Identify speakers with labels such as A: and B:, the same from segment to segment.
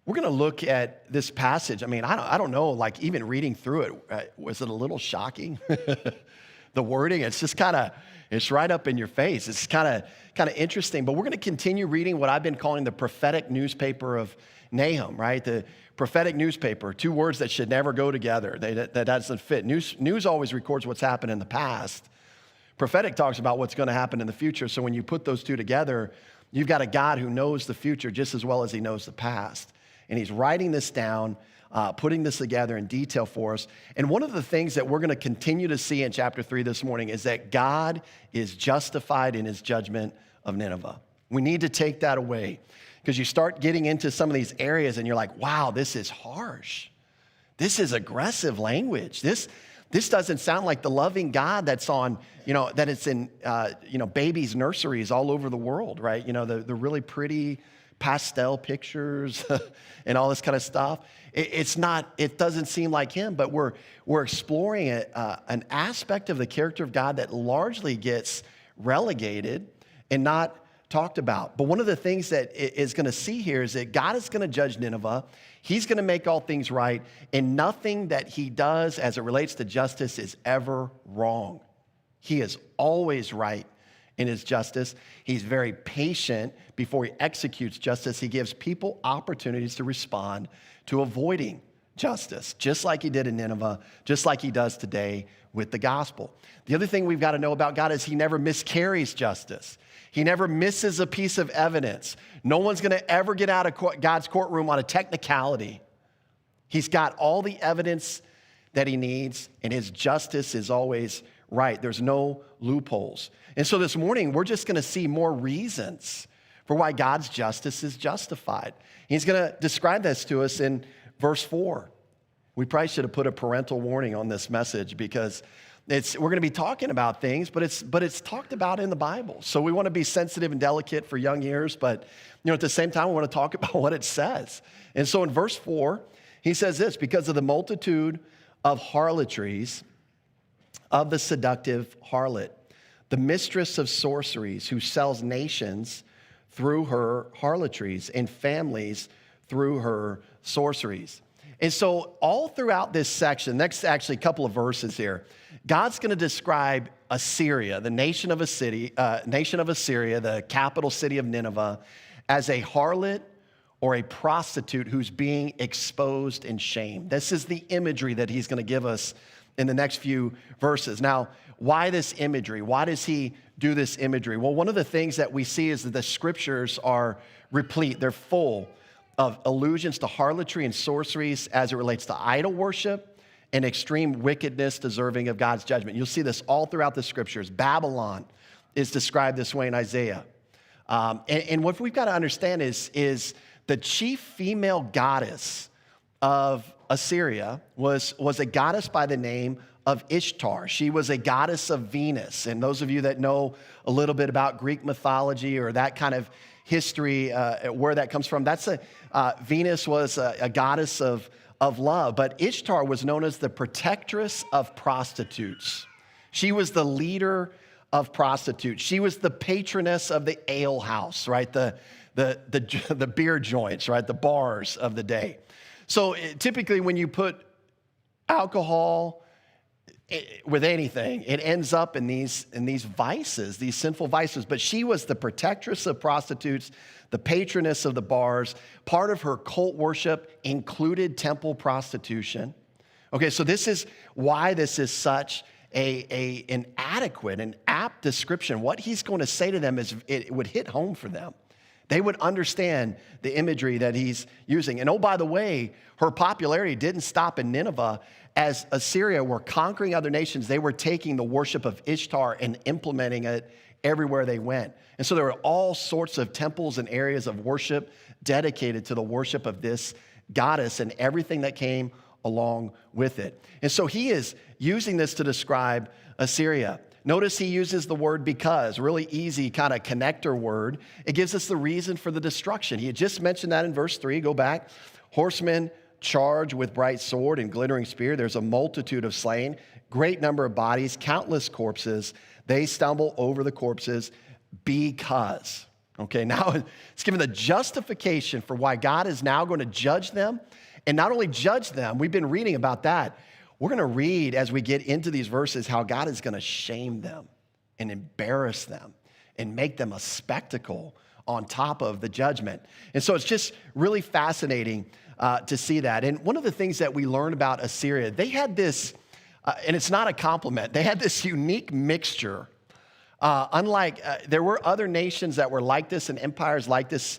A: We're going to look at this passage. I mean, I don't know, like even reading through it, was it a little shocking? The wording, it's just it's right up in your face. It's kind of interesting, but we're going to continue reading what I've been calling the prophetic newspaper of Nahum, right? The prophetic newspaper, two words that should never go together. That doesn't fit. News always records what's happened in the past. Prophetic talks about what's going to happen in the future. So when you put those two together, you've got a God who knows the future just as well as he knows the past. And he's writing this down, putting this together in detail for us. And one of the things that we're going to continue to see in chapter 3 this morning is that God is justified in his judgment of Nineveh. We need to take that away because you start getting into some of these areas and you're like, wow, this is harsh. This is aggressive language. This doesn't sound like the loving God that's on, that it's in, babies' nurseries all over the world, right? The really pretty pastel pictures and all this kind of stuff. It doesn't seem like him, but we're exploring an aspect of the character of God that largely gets relegated and not talked about. But one of the things that is going to see here is that God is going to judge Nineveh. He's going to make all things right, and nothing that he does as it relates to justice is ever wrong. He is always right in his justice. He's very patient before he executes justice. He gives people opportunities to respond to avoiding justice, just like he did in Nineveh, just like he does today with the gospel. The other thing we've got to know about God is he never miscarries justice. He never misses a piece of evidence. No one's going to ever get out of God's courtroom on a technicality. He's got all the evidence that he needs, and his justice is always right. There's no loopholes. And so this morning, we're just going to see more reasons for why God's justice is justified. He's going to describe this to us in verse 4. We probably should have put a parental warning on this message because we're going to be talking about things, but it's talked about in the Bible. So we want to be sensitive and delicate for young ears, but at the same time, we want to talk about what it says. And so in verse 4, he says this: because of the multitude of harlotries of the seductive harlot, the mistress of sorceries, who sells nations through her harlotries and families through her sorceries. And so all throughout this section, next actually couple of verses here, God's going to describe Assyria, the nation of Assyria, the capital city of Nineveh, as a harlot or a prostitute who's being exposed and shamed. This is the imagery that he's going to give us in the next few verses. Now, why this imagery? Why does he do this imagery? Well, one of the things that we see is that the scriptures are replete. They're full of allusions to harlotry and sorceries as it relates to idol worship and extreme wickedness deserving of God's judgment. You'll see this all throughout the scriptures. Babylon is described this way in Isaiah. And what we've got to understand is the chief female goddess of Assyria was a goddess by the name of Ishtar. She was a goddess of Venus. And those of you that know a little bit about Greek mythology or that kind of history, where that comes from, Venus was a goddess of love. But Ishtar was known as the protectress of prostitutes. She was the leader of prostitutes. She was the patroness of the ale house, right? The beer joints, right? The bars of the day. So typically when you put alcohol with anything, it ends up in these vices, these sinful vices. But she was the protectress of prostitutes, the patroness of the bars. Part of her cult worship included temple prostitution. Okay, so this is why this is such an adequate, an apt description. What he's going to say to them it would hit home for them. They would understand the imagery that he's using. And oh, by the way, her popularity didn't stop in Nineveh. As Assyria were conquering other nations, they were taking the worship of Ishtar and implementing it everywhere they went. And so there were all sorts of temples and areas of worship dedicated to the worship of this goddess and everything that came along with it. And so he is using this to describe Assyria. Notice he uses the word because, really easy kind of connector word. It gives us the reason for the destruction. He had just mentioned that in verse 3. Go back. Horsemen charge with bright sword and glittering spear. There's a multitude of slain, great number of bodies, countless corpses. They stumble over the corpses because. Okay, now it's given the justification for why God is now going to judge them. And not only judge them, we've been reading about that. We're going to read as we get into these verses how God is going to shame them and embarrass them and make them a spectacle on top of the judgment. And so it's just really fascinating to see that. And one of the things that we learned about Assyria, they had this, and it's not a compliment, they had this unique mixture. There were other nations that were like this and empires like this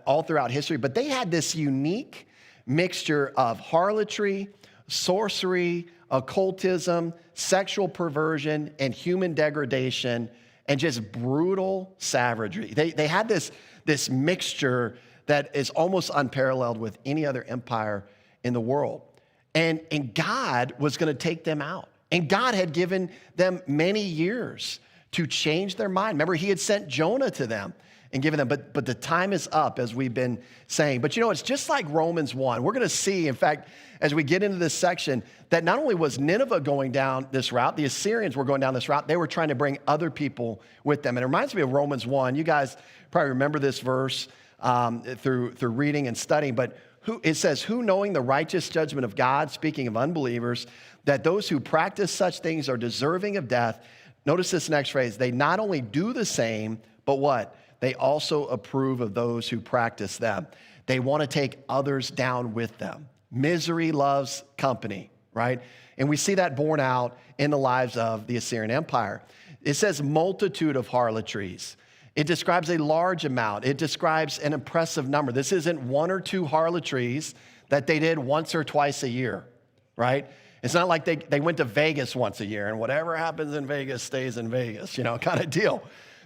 A: all throughout history, but they had this unique mixture of harlotry, sorcery, occultism, sexual perversion, and human degradation, and just brutal savagery. They had this mixture that is almost unparalleled with any other empire in the world. And God was going to take them out. And God had given them many years to change their mind. Remember, he had sent Jonah to them and given them, but the time is up, as we've been saying. But you know, it's just like Romans 1. We're going to see, in fact, as we get into this section, that not only was Nineveh going down this route, the Assyrians were going down this route, they were trying to bring other people with them. And it reminds me of Romans 1. You guys probably remember this verse through reading and studying, but it says, who knowing the righteous judgment of God, speaking of unbelievers, that those who practice such things are deserving of death. Notice this next phrase, they not only do the same, but what? They also approve of those who practice them. They want to take others down with them. Misery loves company, right? And we see that borne out in the lives of the Assyrian Empire. It says multitude of harlotries. It describes a large amount. It describes an impressive number. This isn't one or two harlotries that they did once or twice a year, right? It's not like they went to Vegas once a year and whatever happens in Vegas stays in Vegas, kind of deal.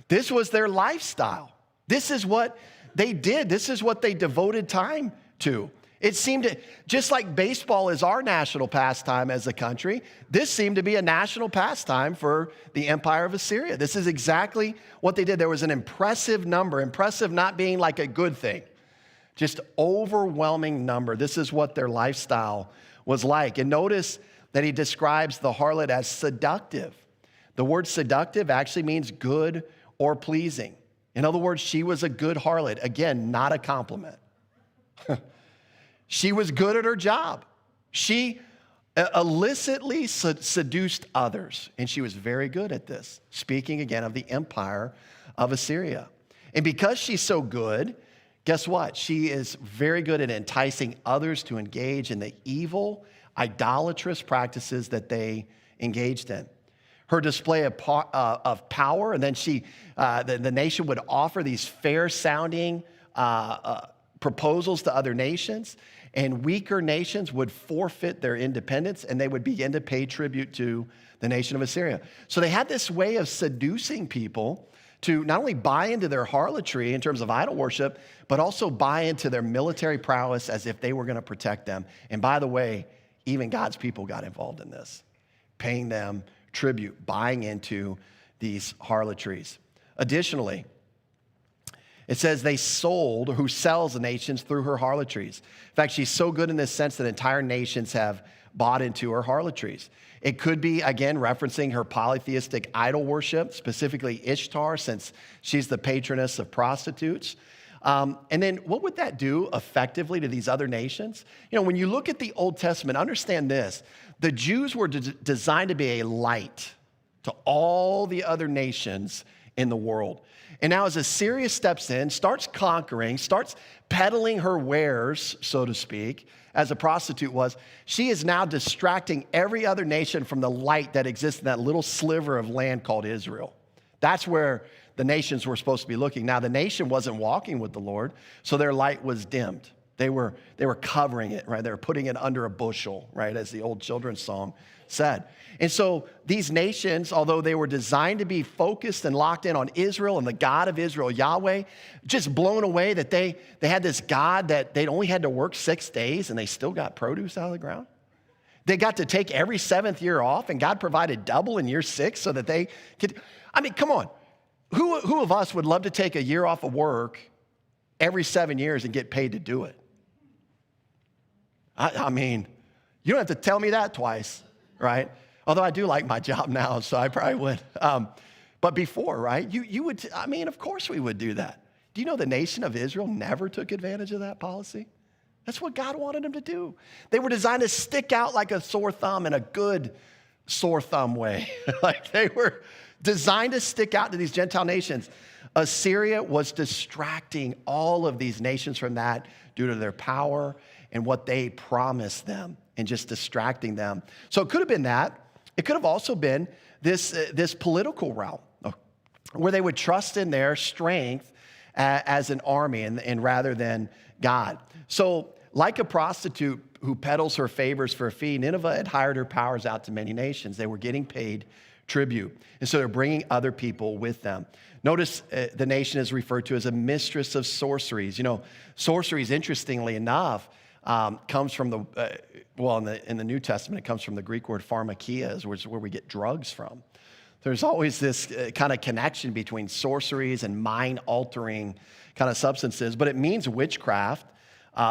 A: This was their lifestyle. This is what they did. This is what they devoted time to. It seemed just like baseball is our national pastime as a country, this seemed to be a national pastime for the empire of Assyria. This is exactly what they did. There was an impressive number, impressive not being like a good thing, just overwhelming number. This is what their lifestyle was like. And notice that he describes the harlot as seductive. The word seductive actually means good or pleasing. In other words, she was a good harlot. Again, not a compliment. She was good at her job. She illicitly seduced others, and she was very good at this. Speaking again of the empire of Assyria. And because she's so good, guess what? She is very good at enticing others to engage in the evil, idolatrous practices that they engaged in. Her display of power, and then the nation would offer these fair-sounding proposals to other nations, and weaker nations would forfeit their independence, and they would begin to pay tribute to the nation of Assyria. So they had this way of seducing people to not only buy into their harlotry in terms of idol worship, but also buy into their military prowess as if they were going to protect them. And by the way, even God's people got involved in this, paying them tribute, buying into these harlotries. Additionally, it says they sold, who sells the nations through her harlotries. In fact, she's so good in this sense that entire nations have bought into her harlotries. It could be, again, referencing her polytheistic idol worship, specifically Ishtar, since she's the patroness of prostitutes. And then what would that do effectively to these other nations? When you look at the Old Testament, understand this. The Jews were designed to be a light to all the other nations in the world. And now as Assyria steps in, starts conquering, starts peddling her wares, so to speak, as a prostitute was, she is now distracting every other nation from the light that exists in that little sliver of land called Israel. That's where the nations were supposed to be looking. Now, the nation wasn't walking with the Lord, so their light was dimmed. They were covering it, right? They were putting it under a bushel, right? As the old children's song said. And so these nations, although they were designed to be focused and locked in on Israel and the God of Israel, Yahweh, just blown away that they had this God that they'd only had to work 6 days and they still got produce out of the ground. They got to take every 7th year off, and God provided double in year 6 so that they could, come on. Who of us would love to take a year off of work every 7 years and get paid to do it? You don't have to tell me that twice, right? Although I do like my job now, so I probably would. But before, right? You would, of course we would do that. Do you know the nation of Israel never took advantage of that policy? That's what God wanted them to do. They were designed to stick out like a sore thumb in a good sore thumb way. Like they were designed to stick out to these Gentile nations. Assyria was distracting all of these nations from that due to their power and what they promised them and just distracting them. So it could have been that. It could have also been this political realm where they would trust in their strength as an army and rather than God. So like a prostitute who peddles her favors for a fee, Nineveh had hired her powers out to many nations. They were getting paid tribute. And so they're bringing other people with them. Notice the nation is referred to as a mistress of sorceries. You know, sorceries, interestingly enough, comes from in the New Testament, it comes from the Greek word pharmakia, which is where we get drugs from. There's always this kind of connection between sorceries and mind-altering kind of substances, but it means witchcraft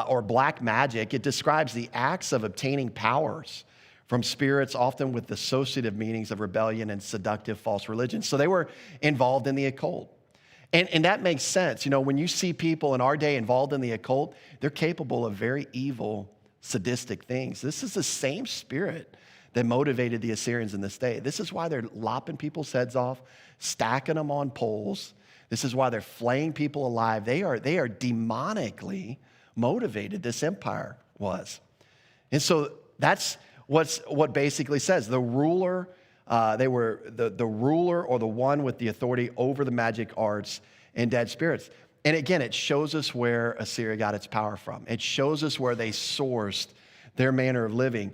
A: or black magic. It describes the acts of obtaining powers from spirits, often with the associative meanings of rebellion and seductive false religion. So they were involved in the occult. And that makes sense. You know, when you see people in our day involved in the occult, they're capable of very evil, sadistic things. This is the same spirit that motivated the Assyrians in this day. This is why they're lopping people's heads off, stacking them on poles. This is why they're flaying people alive. They are demonically motivated, this empire was. And so that's what basically says. The ruler, they were the ruler or the one with the authority over the magic arts and dead spirits. And again, it shows us where Assyria got its power from. It shows us where they sourced their manner of living.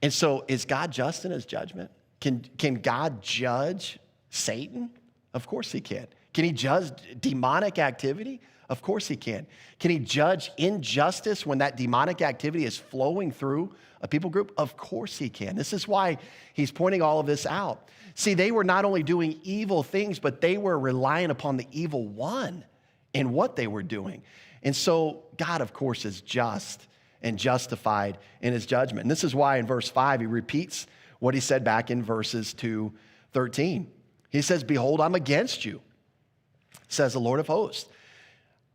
A: And so is God just in his judgment? Can God judge Satan? Of course he can. Can he judge demonic activity? Of course he can. Can he judge injustice when that demonic activity is flowing through a people group? Of course he can. This is why he's pointing all of this out. See, they were not only doing evil things, but they were relying upon the evil one in what they were doing. And so God, of course, is just and justified in his judgment. And this is why in verse 5, he repeats what he said back in verses 2-13. He says, "Behold, I'm against you, says the Lord of hosts.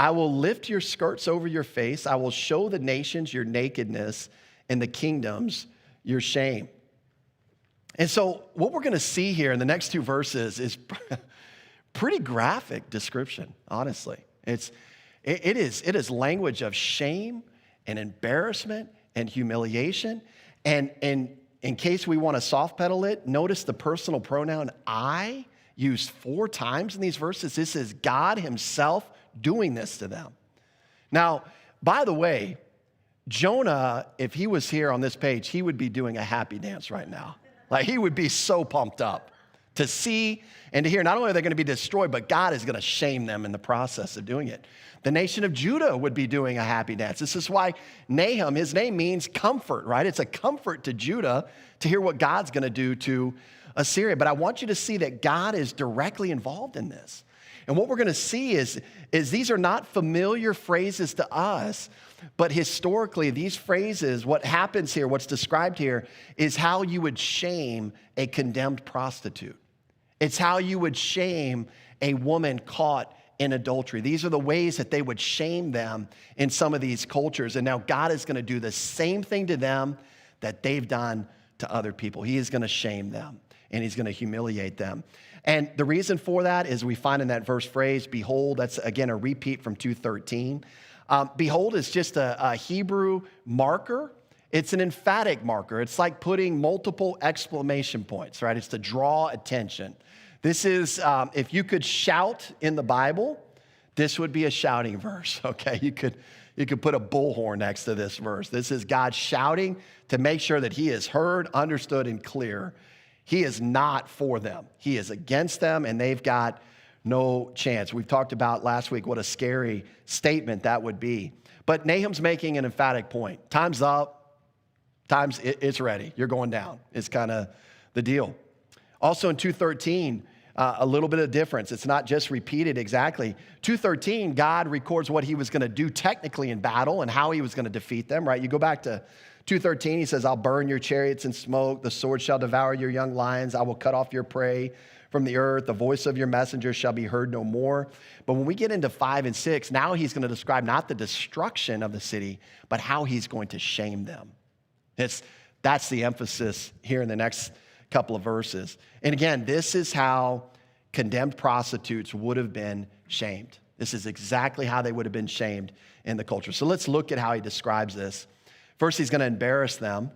A: I will lift your skirts over your face. I will show the nations your nakedness and the kingdoms your shame." And so what we're going to see here in the next two verses is pretty graphic description, honestly. It is language of shame and embarrassment and humiliation. And in case we want to soft pedal it, notice the personal pronoun I used 4 times in these verses. This is God himself doing this to them. Now, by the way, Jonah, if he was here on this page, he would be doing a happy dance right now. Like he would be so pumped up to see and to hear. Not only are they going to be destroyed, but God is going to shame them in the process of doing it. The nation of Judah would be doing a happy dance. This is why Nahum, his name means comfort, right? It's a comfort to Judah to hear what God's going to do to Assyria. But I want you to see that God is directly involved in this. And what we're going to see is these are not familiar phrases to us, but historically, these phrases, what happens here, what's described here, is how you would shame a condemned prostitute. It's how you would shame a woman caught in adultery. These are the ways that they would shame them in some of these cultures. And now God is going to do the same thing to them that they've done to other people. He is going to shame them, and he's going to humiliate them. And the reason for that is we find in that verse phrase, behold, that's again a repeat from 2:13. Behold is just a Hebrew marker. It's an emphatic marker. It's like putting multiple exclamation points, right? It's to draw attention. This is, if you could shout in the Bible, this would be a shouting verse, okay? You could put a bullhorn next to this verse. This is God shouting to make sure that he is heard, understood, and clear. He is not for them. He is against them, and they've got no chance. We've talked about last week what a scary statement that would be. But Nahum's making an emphatic point. Time's up. It's ready. You're going down. It's kind of the deal. Also in 2:13, a little bit of difference. It's not just repeated exactly. 2:13, God records what he was going to do technically in battle and how he was going to defeat them, right? You go back to 2:13, he says, I'll burn your chariots in smoke. The sword shall devour your young lions. I will cut off your prey from the earth. The voice of your messengers shall be heard no more. But when we get into 5 and 6, now he's going to describe not the destruction of the city, but how he's going to shame them. That's the emphasis here in the next couple of verses. And again, this is how condemned prostitutes would have been shamed. This is exactly how they would have been shamed in the culture. So let's look at how he describes this. First, he's going to embarrass them.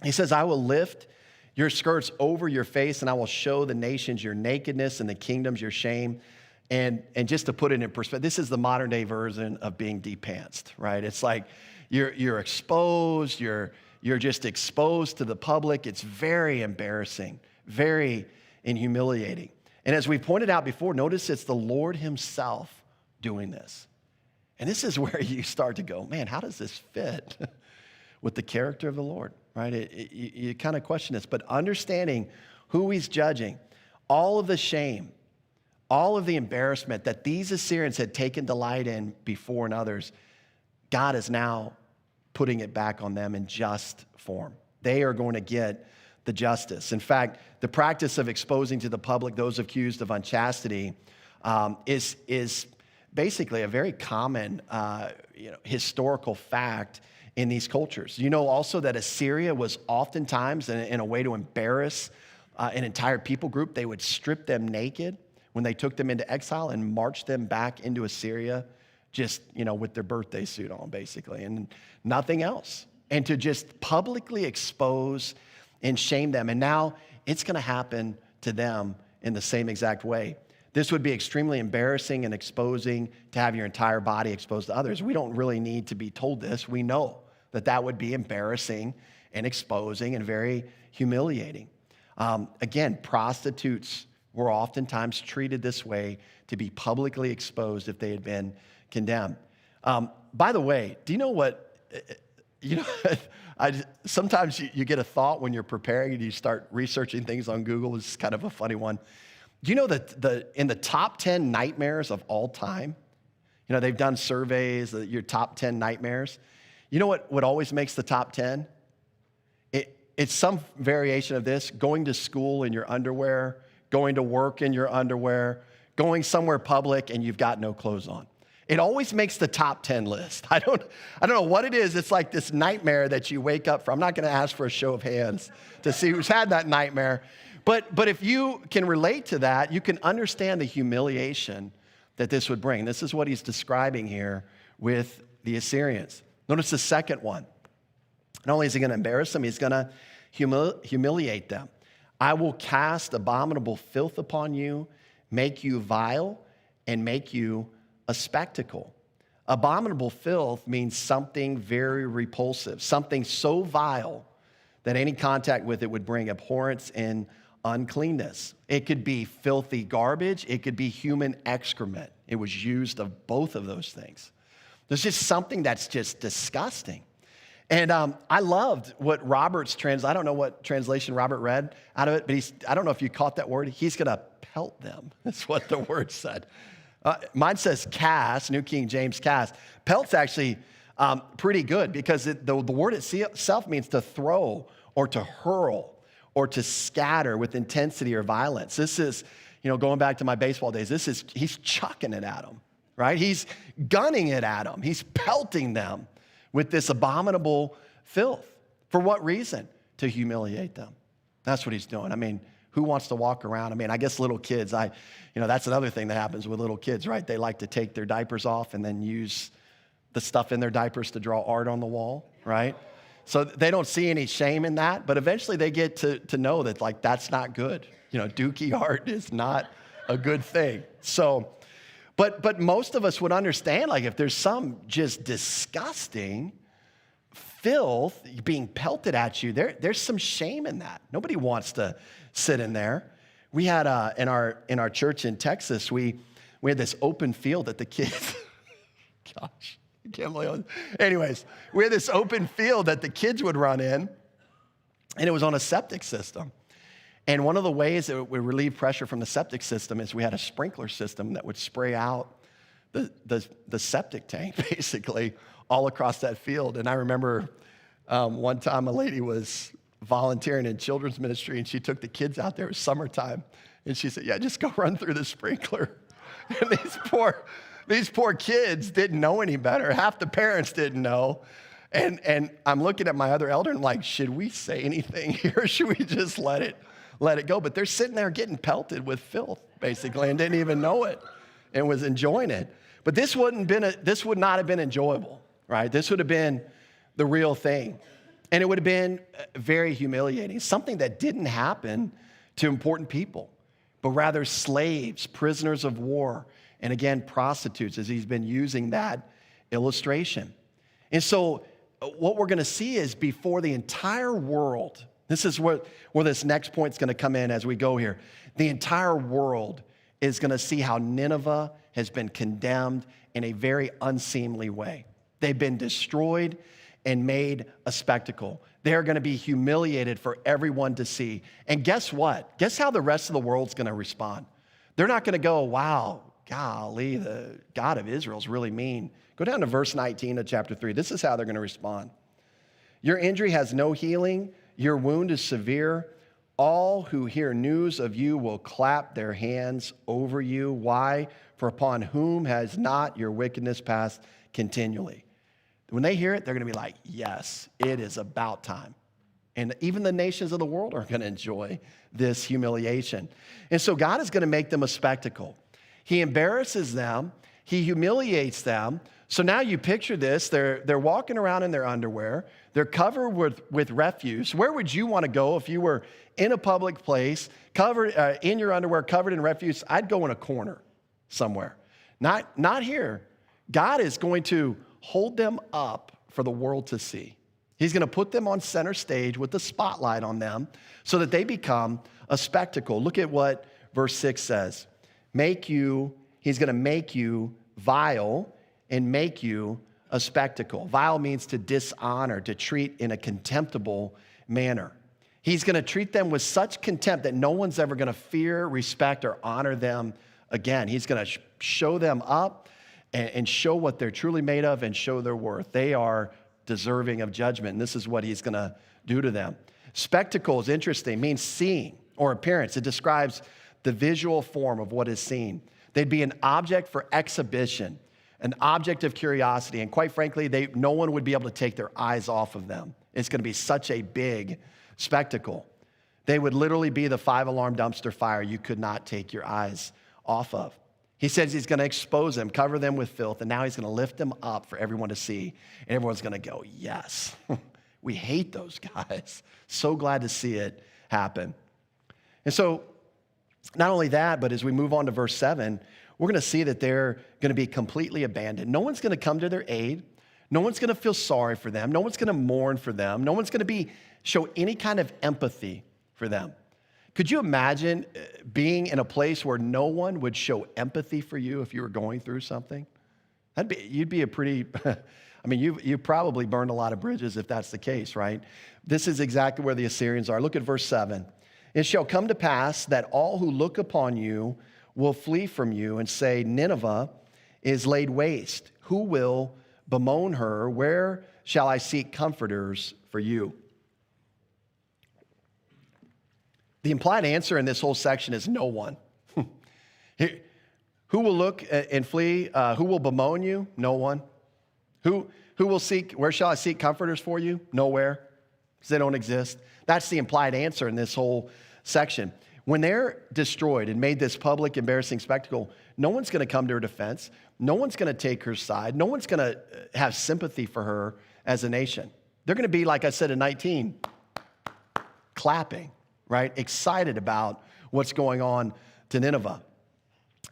A: He says, I will lift your skirts over your face, and I will show the nations your nakedness and the kingdoms your shame. And just to put it in perspective, this is the modern day version of being depantsed, right? It's like you're exposed, you're just exposed to the public. It's very embarrassing, very humiliating. And as we pointed out before, notice it's the Lord himself doing this. And this is where you start to go, man, how does this fit with the character of the Lord, right? You kind of question this, but understanding who he's judging, all of the shame, all of the embarrassment that these Assyrians had taken delight in before and others, God is now putting it back on them in just form. They are going to get the justice. In fact, the practice of exposing to the public those accused of unchastity is basically a very common historical fact in these cultures. You know also that Assyria was oftentimes, in a way to embarrass an entire people group, they would strip them naked when they took them into exile and march them back into Assyria just, with their birthday suit on, basically, and nothing else. And to just publicly expose and shame them. And now it's going to happen to them in the same exact way. This would be extremely embarrassing and exposing to have your entire body exposed to others. We don't really need to be told this. We know that would be embarrassing and exposing and very humiliating. Again, prostitutes were oftentimes treated this way, to be publicly exposed if they had been condemned. By the way, do you know what, sometimes you get a thought when you're preparing and you start researching things on Google. It's kind of a funny one. Do you know that in the top 10 nightmares of all time, they've done surveys, your top 10 nightmares. You know what always makes the top 10? It's some variation of this: going to school in your underwear, going to work in your underwear, going somewhere public and you've got no clothes on. It always makes the top 10 list. I don't know what it is. It's like this nightmare that you wake up from. I'm not going to ask for a show of hands to see who's had that nightmare. But if you can relate to that, you can understand the humiliation that this would bring. This is what he's describing here with the Assyrians. Notice the second one. Not only is he going to embarrass them, he's going to humiliate them. I will cast abominable filth upon you, make you vile, and make you a spectacle. Abominable filth means something very repulsive, something so vile that any contact with it would bring abhorrence and uncleanness. It could be filthy garbage. It could be human excrement. It was used of both of those things. There's just something that's just disgusting. And I loved what I don't know what translation Robert read out of it, but I don't know if you caught that word. He's going to pelt them. That's what the word said. Mine says cast, New King James cast. Pelt's actually pretty good because the word itself means to throw or to hurl or to scatter with intensity or violence. This is, going back to my baseball days, he's chucking it at them, right? He's gunning it at them. He's pelting them with this abominable filth. For what reason? To humiliate them. That's what he's doing. I mean, who wants to walk around? I mean, I guess little kids, that's another thing that happens with little kids, right? They like to take their diapers off and then use the stuff in their diapers to draw art on the wall, right? So they don't see any shame in that, but eventually they get to know that, that's not good. Dookie art is not a good thing. So, but most of us would understand, if there's some just disgusting filth being pelted at you, there's some shame in that. Nobody wants to sit in there. We had in our church in Texas, we had this open field that the kids, gosh, I can't believe it. Anyways, we had this open field that the kids would run in, and it was on a septic system. And one of the ways that it would relieve pressure from the septic system is we had a sprinkler system that would spray out the septic tank, basically, all across that field. And I remember one time a lady was volunteering in children's ministry, and she took the kids out there. It was summertime, And she said, yeah, just go run through the sprinkler. And these poor kids didn't know any better. Half the parents didn't know. And I'm looking at my other elder and I'm like, should we say anything here? Or should we just let it go? But they're sitting there getting pelted with filth, basically, and didn't even know it and was enjoying it. But this would not have been enjoyable, right? This would have been the real thing. And it would have been very humiliating, something that didn't happen to important people, but rather slaves, prisoners of war, and again, prostitutes, as he's been using that illustration. And so what we're going to see is before the entire world, this is where this next point is going to come in as we go here. The entire world is going to see how Nineveh has been condemned in a very unseemly way. They've been destroyed and made a spectacle. They're going to be humiliated for everyone to see. And guess what? Guess how the rest of the world's going to respond? They're not going to go, wow, golly, the God of Israel is really mean. Go down to verse 19 of chapter 3. This is how they're going to respond. Your injury has no healing. Your wound is severe. All who hear news of you will clap their hands over you. Why? For upon whom has not your wickedness passed continually? When they hear it, they're going to be like, yes, it is about time. And even the nations of the world are going to enjoy this humiliation. And so God is going to make them a spectacle. He embarrasses them. He humiliates them. So now you picture this. They're walking around in their underwear. They're covered with refuse. Where would you want to go if you were in a public place, covered in your underwear, covered in refuse? I'd go in a corner somewhere. Not here. God is going to hold them up for the world to see. He's going to put them on center stage with the spotlight on them so that they become a spectacle. Look at what verse 6 says. He's going to make you vile and make you a spectacle. Vile means to dishonor, to treat in a contemptible manner. He's going to treat them with such contempt that no one's ever going to fear, respect, or honor them again. He's going to show them up and show what they're truly made of and show their worth. They are deserving of judgment, and this is what he's going to do to them. Spectacle is interesting. It means seeing or appearance. It describes the visual form of what is seen. They'd be an object for exhibition, an object of curiosity, and quite frankly, no one would be able to take their eyes off of them. It's going to be such a big spectacle. They would literally be the 5-alarm dumpster fire you could not take your eyes off of. He says he's going to expose them, cover them with filth, and now he's going to lift them up for everyone to see. And everyone's going to go, yes, we hate those guys. So glad to see it happen. And so not only that, but as we move on to verse 7, we're going to see that they're going to be completely abandoned. No one's going to come to their aid. No one's going to feel sorry for them. No one's going to mourn for them. No one's going to show any kind of empathy for them. Could you imagine being in a place where no one would show empathy for you if you were going through something? You'd be a pretty, you probably burned a lot of bridges if that's the case, right? This is exactly where the Assyrians are. Look at verse 7. It shall come to pass that all who look upon you will flee from you and say, Nineveh is laid waste. Who will bemoan her? Where shall I seek comforters for you? The implied answer in this whole section is no one. Who will look and flee? Who will bemoan you? No one. Who will seek? Where shall I seek comforters for you? Nowhere, because they don't exist. That's the implied answer in this whole section. When they're destroyed and made this public, embarrassing spectacle, no one's going to come to her defense. No one's going to take her side. No one's going to have sympathy for her as a nation. They're going to be, like I said in 19, clapping, right? Excited about what's going on to Nineveh.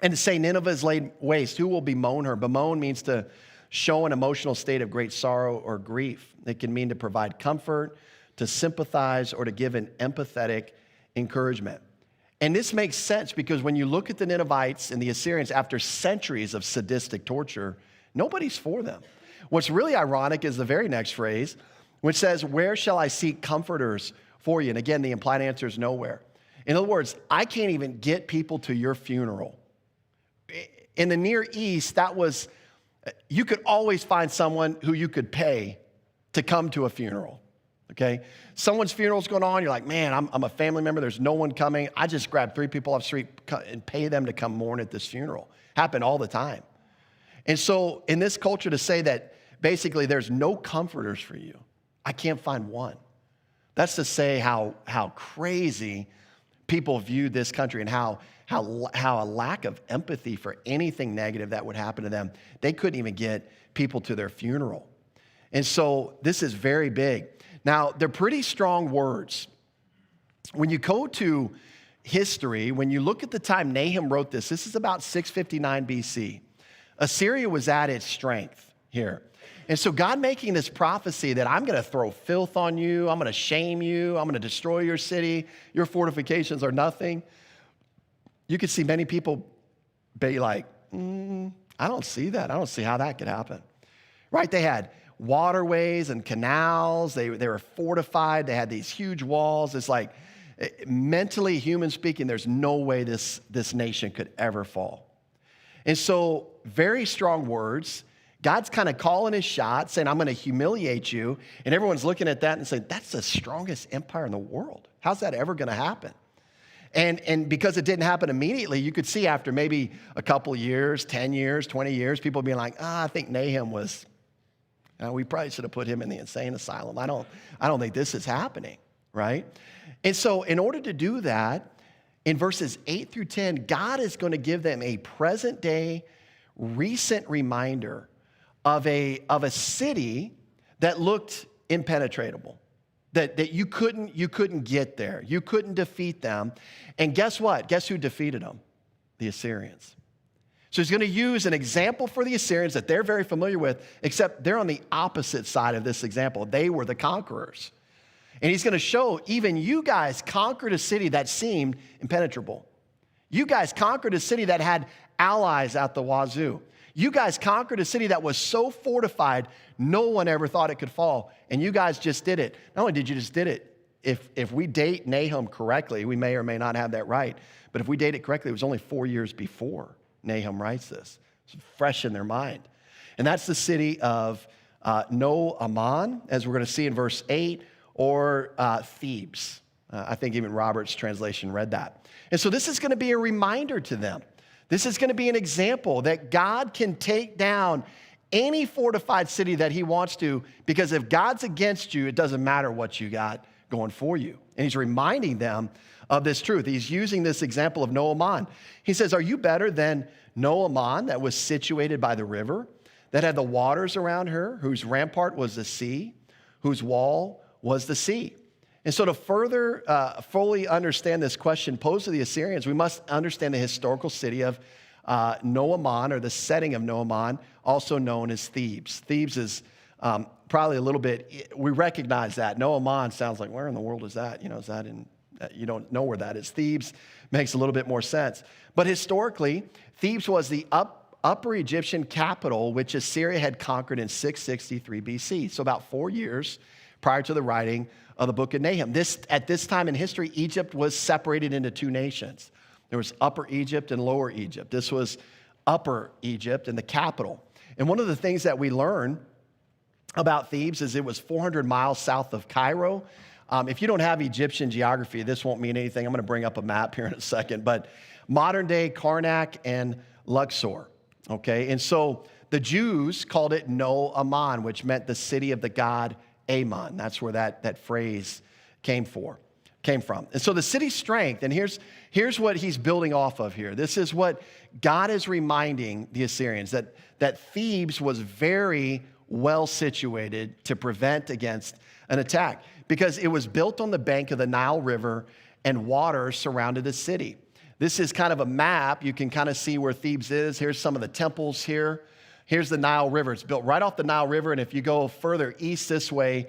A: And to say Nineveh is laid waste, who will bemoan her? Bemoan means to show an emotional state of great sorrow or grief. It can mean to provide comfort, to sympathize, or to give an empathetic encouragement. And this makes sense because when you look at the Ninevites and the Assyrians after centuries of sadistic torture, nobody's for them. What's really ironic is the very next phrase, which says, where shall I seek comforters for you? And again, the implied answer is nowhere. In other words, I can't even get people to your funeral. In the Near East, you could always find someone who you could pay to come to a funeral. okay? Someone's funeral's going on, you're like, man, I'm a family member, there's no one coming. I just grab 3 people off the street and pay them to come mourn at this funeral. Happened all the time. And so in this culture, to say that basically there's no comforters for you, I can't find one. That's to say how crazy people viewed this country and how a lack of empathy for anything negative that would happen to them. They couldn't even get people to their funeral. And so this is very big. Now, they're pretty strong words. When you go to history, when you look at the time Nahum wrote this is about 659 BC. Assyria was at its strength here. And so God making this prophecy that I'm going to throw filth on you, I'm going to shame you, I'm going to destroy your city, your fortifications are nothing. You could see many people be like, I don't see that. I don't see how that could happen. Right? They had waterways and canals. They were fortified. They had these huge walls. It's like, mentally, human speaking, there's no way this nation could ever fall. And so, very strong words. God's kind of calling his shot, saying, I'm going to humiliate you. And everyone's looking at that and saying, that's the strongest empire in the world. How's that ever going to happen? And because it didn't happen immediately, you could see after maybe a couple of years, 10 years, 20 years, people being like, I think Nahum was, we probably should have put him in the insane asylum. I don't think this is happening, right? And so in order to do that, in verses 8 through 10, God is going to give them a present day, recent reminder of a city that looked impenetrable, that you couldn't get there. You couldn't defeat them. And guess what? Guess who defeated them? The Assyrians. So he's going to use an example for the Assyrians that they're very familiar with, except they're on the opposite side of this example. They were the conquerors. And he's going to show even you guys conquered a city that seemed impenetrable. You guys conquered a city that had allies out the wazoo. You guys conquered a city that was so fortified, no one ever thought it could fall. And you guys just did it. Not only did you just did it, if we date Nahum correctly, we may or may not have that right, but if we date it correctly, it was only 4 years before Nahum writes this. It's fresh in their mind. And that's the city of Noaman, as we're going to see in verse 8, or Thebes. I think even Robert's translation read that. And so this is going to be a reminder to them. This is going to be an example that God can take down any fortified city that he wants to, because if God's against you, it doesn't matter what you got going for you. And he's reminding them of this truth. He's using this example of Noaman. He says, are you better than Noaman that was situated by the river, that had the waters around her, whose rampart was the sea, whose wall was the sea? And so to further fully understand this question posed to the Assyrians, we must understand the historical city of Noaman, or the setting of Noaman, also known as Thebes. Thebes is probably a little bit, we recognize that. Noaman sounds like, where in the world is that? Is that in, you don't know where that is. Thebes makes a little bit more sense. But historically, Thebes was the upper Egyptian capital, which Assyria had conquered in 663 BC. So about 4 years prior to the writing of the book of Nahum. At this time in history, Egypt was separated into 2 nations. There was Upper Egypt and Lower Egypt. This was Upper Egypt and the capital. And one of the things that we learn about Thebes is it was 400 miles south of Cairo. If you don't have Egyptian geography, this won't mean anything. I'm going to bring up a map here in a second. But modern day Karnak and Luxor. Okay, and so the Jews called it Noaman, which meant the city of the god Ammon. That's where that phrase came from. And so the city's strength, and here's what he's building off of here. This is what God is reminding the Assyrians, that Thebes was very well situated to prevent against an attack, because it was built on the bank of the Nile River and water surrounded the city. This is kind of a map. You can kind of see where Thebes is. Here's some of the temples here. Here's the Nile River. It's built right off the Nile River, and if you go further east this way,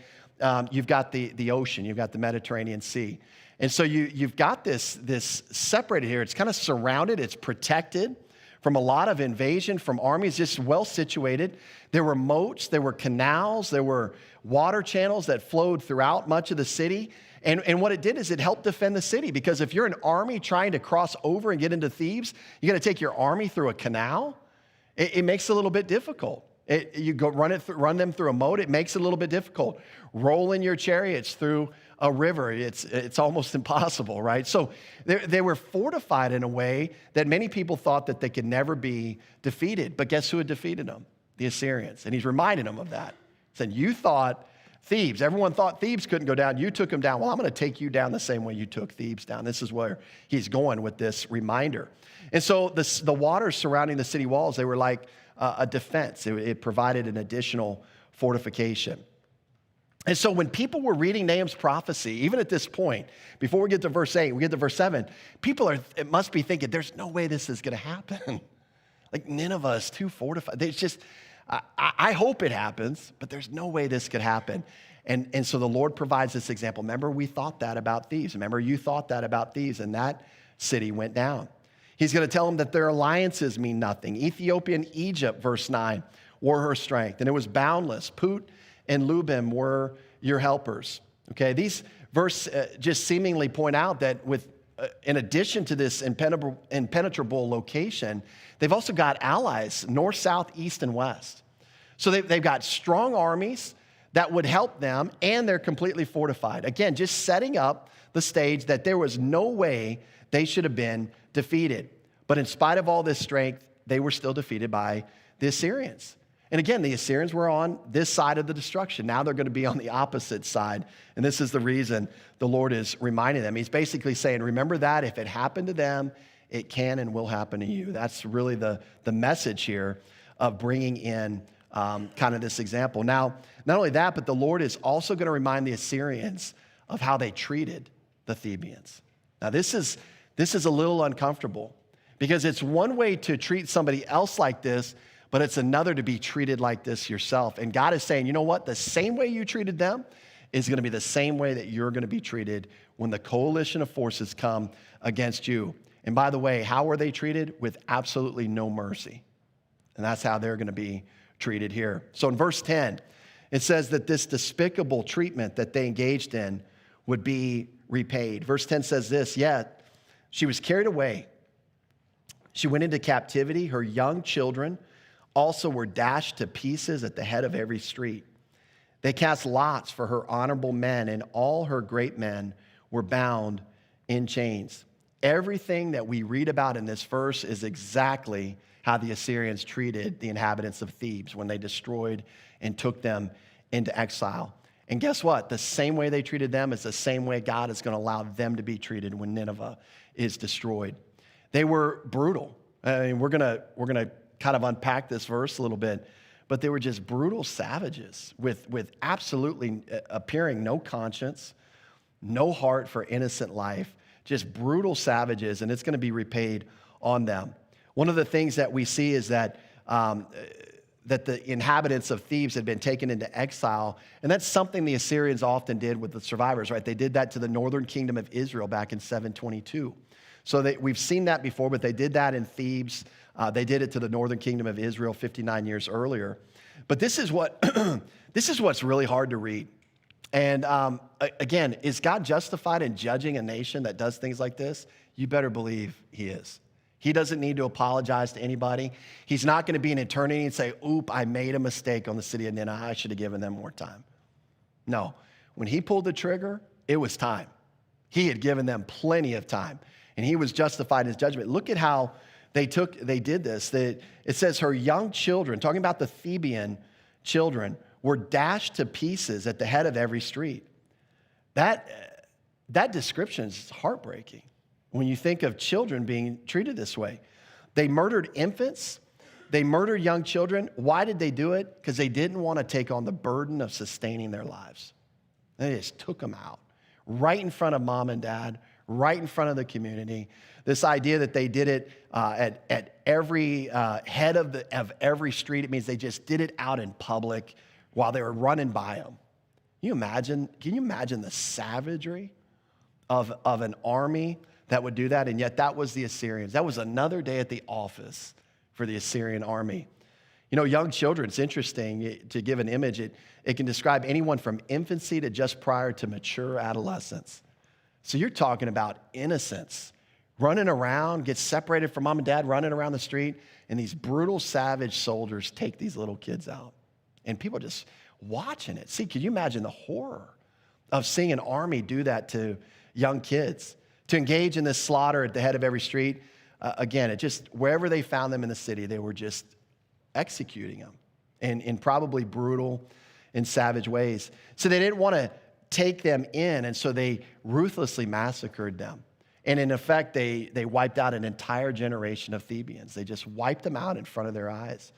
A: you've got the ocean. You've got the Mediterranean Sea. And so you've got this separated here. It's kind of surrounded. It's protected from a lot of invasion from armies, just well situated. There were moats. There were canals. There were water channels that flowed throughout much of the city. And what it did is it helped defend the city, because if you're an army trying to cross over and get into Thebes, you got to take your army through a canal. It makes it a little bit difficult. You go run them through a moat, it makes it a little bit difficult. Rolling your chariots through a river, it's almost impossible, right? So they were fortified in a way that many people thought that they could never be defeated. But guess who had defeated them? The Assyrians. And he's reminding them of that. He said, you thought Thebes, everyone thought Thebes couldn't go down. You took them down. Well, I'm going to take you down the same way you took Thebes down. This is where he's going with this reminder. And so the waters surrounding the city walls, they were like a defense. It provided an additional fortification. And so when people were reading Nahum's prophecy, even at this point, before we get to verse 8, we get to verse 7, it must be thinking, there's no way this is going to happen. Like Nineveh is too fortified. It's just, I hope it happens, but there's no way this could happen. And so the Lord provides this example. Remember, we thought that about Thebes. Remember, you thought that about Thebes, and that city went down. He's going to tell them that their alliances mean nothing. Ethiopia and Egypt, verse 9, were her strength, and it was boundless. Put and Lubim were your helpers. Okay, these verses just seemingly point out that in addition to this impenetrable location, they've also got allies, north, south, east, and west. So they've got strong armies that would help them, and they're completely fortified. Again, just setting up the stage that there was no way they should have been defeated. But in spite of all this strength, they were still defeated by the Assyrians. And again, the Assyrians were on this side of the destruction. Now they're going to be on the opposite side. And this is the reason the Lord is reminding them. He's basically saying, remember that if it happened to them, it can and will happen to you. That's really the message here of bringing in kind of this example. Now, not only that, but the Lord is also going to remind the Assyrians of how they treated the Thebans. Now, this is a little uncomfortable because it's one way to treat somebody else like this, but it's another to be treated like this yourself. And God is saying, you know what? The same way you treated them is going to be the same way that you're going to be treated when the coalition of forces come against you. And by the way, how were they treated? With absolutely no mercy. And that's how they're going to be treated here. So in verse 10, it says that this despicable treatment that they engaged in would be repaid. Verse 10 says this, yet she was carried away. She went into captivity. Her young children also were dashed to pieces at the head of every street. They cast lots for her honorable men, and all her great men were bound in chains. Everything that we read about in this verse is exactly how the Assyrians treated the inhabitants of Thebes when they destroyed and took them into exile. And guess what? The same way they treated them is the same way God is going to allow them to be treated when Nineveh is destroyed. They were brutal. I mean, we're gonna kind of unpack this verse a little bit, but they were just brutal savages with absolutely appearing no conscience, no heart for innocent life, just brutal savages, and it's going to be repaid on them. One of the things that we see is that the inhabitants of Thebes had been taken into exile, and that's something the Assyrians often did with the survivors, right? They did that to the northern kingdom of Israel back in 722. So we've seen that before, but they did that in Thebes. They did it to the northern kingdom of Israel 59 years earlier. But this is what's really hard to read. And again, is God justified in judging a nation that does things like this? You better believe he is. He doesn't need to apologize to anybody. He's not going to be an eternity and say, oop, I made a mistake on the city of Nineveh. I should have given them more time. No. When he pulled the trigger, it was time. He had given them plenty of time. And he was justified in his judgment. Look at how they did this. It says her young children, talking about the Theban children, were dashed to pieces at the head of every street. That description is heartbreaking when you think of children being treated this way. They murdered infants. They murdered young children. Why did they do it? Because they didn't want to take on the burden of sustaining their lives. They just took them out right in front of mom and dad, right in front of the community. This idea that they did it at every head of every street, it means they just did it out in public while they were running by them. Can you imagine the savagery of an army that would do that? And yet that was the Assyrians. That was another day at the office for the Assyrian army. You know, young children, it's interesting to give an image. It can describe anyone from infancy to just prior to mature adolescence. So you're talking about innocence, running around, get separated from mom and dad, running around the street, and these brutal, savage soldiers take these little kids out. And people just watching it. See, can you imagine the horror of seeing an army do that to young kids? To engage in this slaughter at the head of every street. Again, it just, wherever they found them in the city, they were just executing them in probably brutal and savage ways. So they didn't want to take them in, and so they ruthlessly massacred them. And in effect, they wiped out an entire generation of Thebians. They just wiped them out in front of their eyes.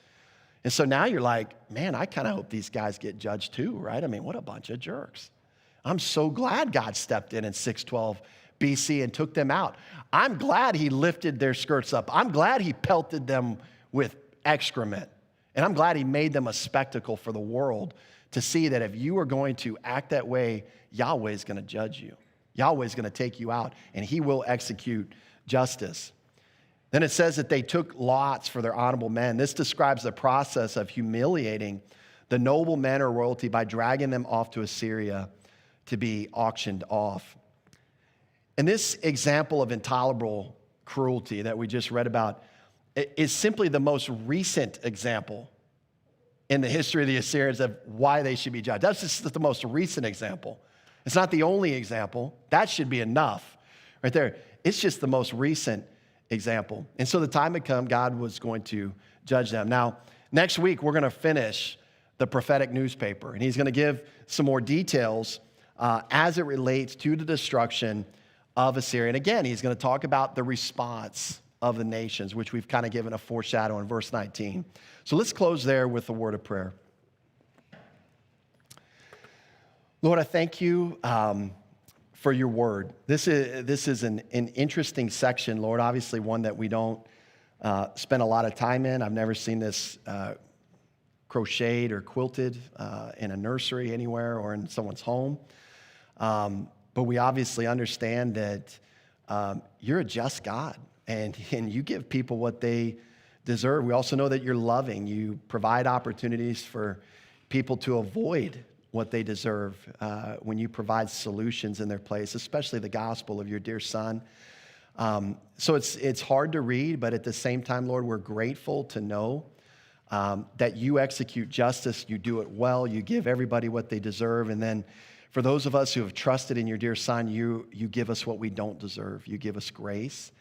A: And so now you're like, man, I kind of hope these guys get judged too, right? I mean, what a bunch of jerks. I'm so glad God stepped in 612 BC and took them out. I'm glad he lifted their skirts up. I'm glad he pelted them with excrement. And I'm glad he made them a spectacle for the world to see that if you are going to act that way, Yahweh is going to judge you. Yahweh is going to take you out, and he will execute justice. Then it says that they took lots for their honorable men. This describes the process of humiliating the noble men or royalty by dragging them off to Assyria to be auctioned off. And this example of intolerable cruelty that we just read about is simply the most recent example in the history of the Assyrians of why they should be judged. That's just the most recent example. It's not the only example. That should be enough right there. It's just the most recent example. And so the time had come, God was going to judge them. Now, next week, we're going to finish the prophetic newspaper, and he's going to give some more details as it relates to the destruction of Assyria. And again, he's going to talk about the response of the nations, which we've kind of given a foreshadow in verse 19. So let's close there with a word of prayer. Lord, I thank you for your word. This is an interesting section, Lord, obviously one that we don't spend a lot of time in. I've never seen this crocheted or quilted in a nursery anywhere or in someone's home. But we obviously understand that you're a just God, and you give people what they deserve. We also know that you're loving. You provide opportunities for people to avoid what they deserve when you provide solutions in their place, especially the gospel of your dear Son. So it's hard to read, but at the same time, Lord, we're grateful to know that you execute justice, you do it well, you give everybody what they deserve, and then for those of us who have trusted in your dear Son, you give us what we don't deserve. You give us grace,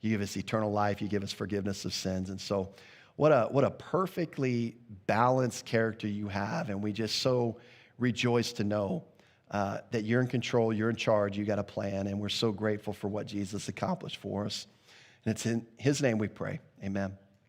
A: you give us eternal life, you give us forgiveness of sins. And so what a perfectly balanced character you have, and we just so rejoice to know that you're in control, you're in charge, you got a plan, and we're so grateful for what Jesus accomplished for us. And it's in his name we pray. Amen.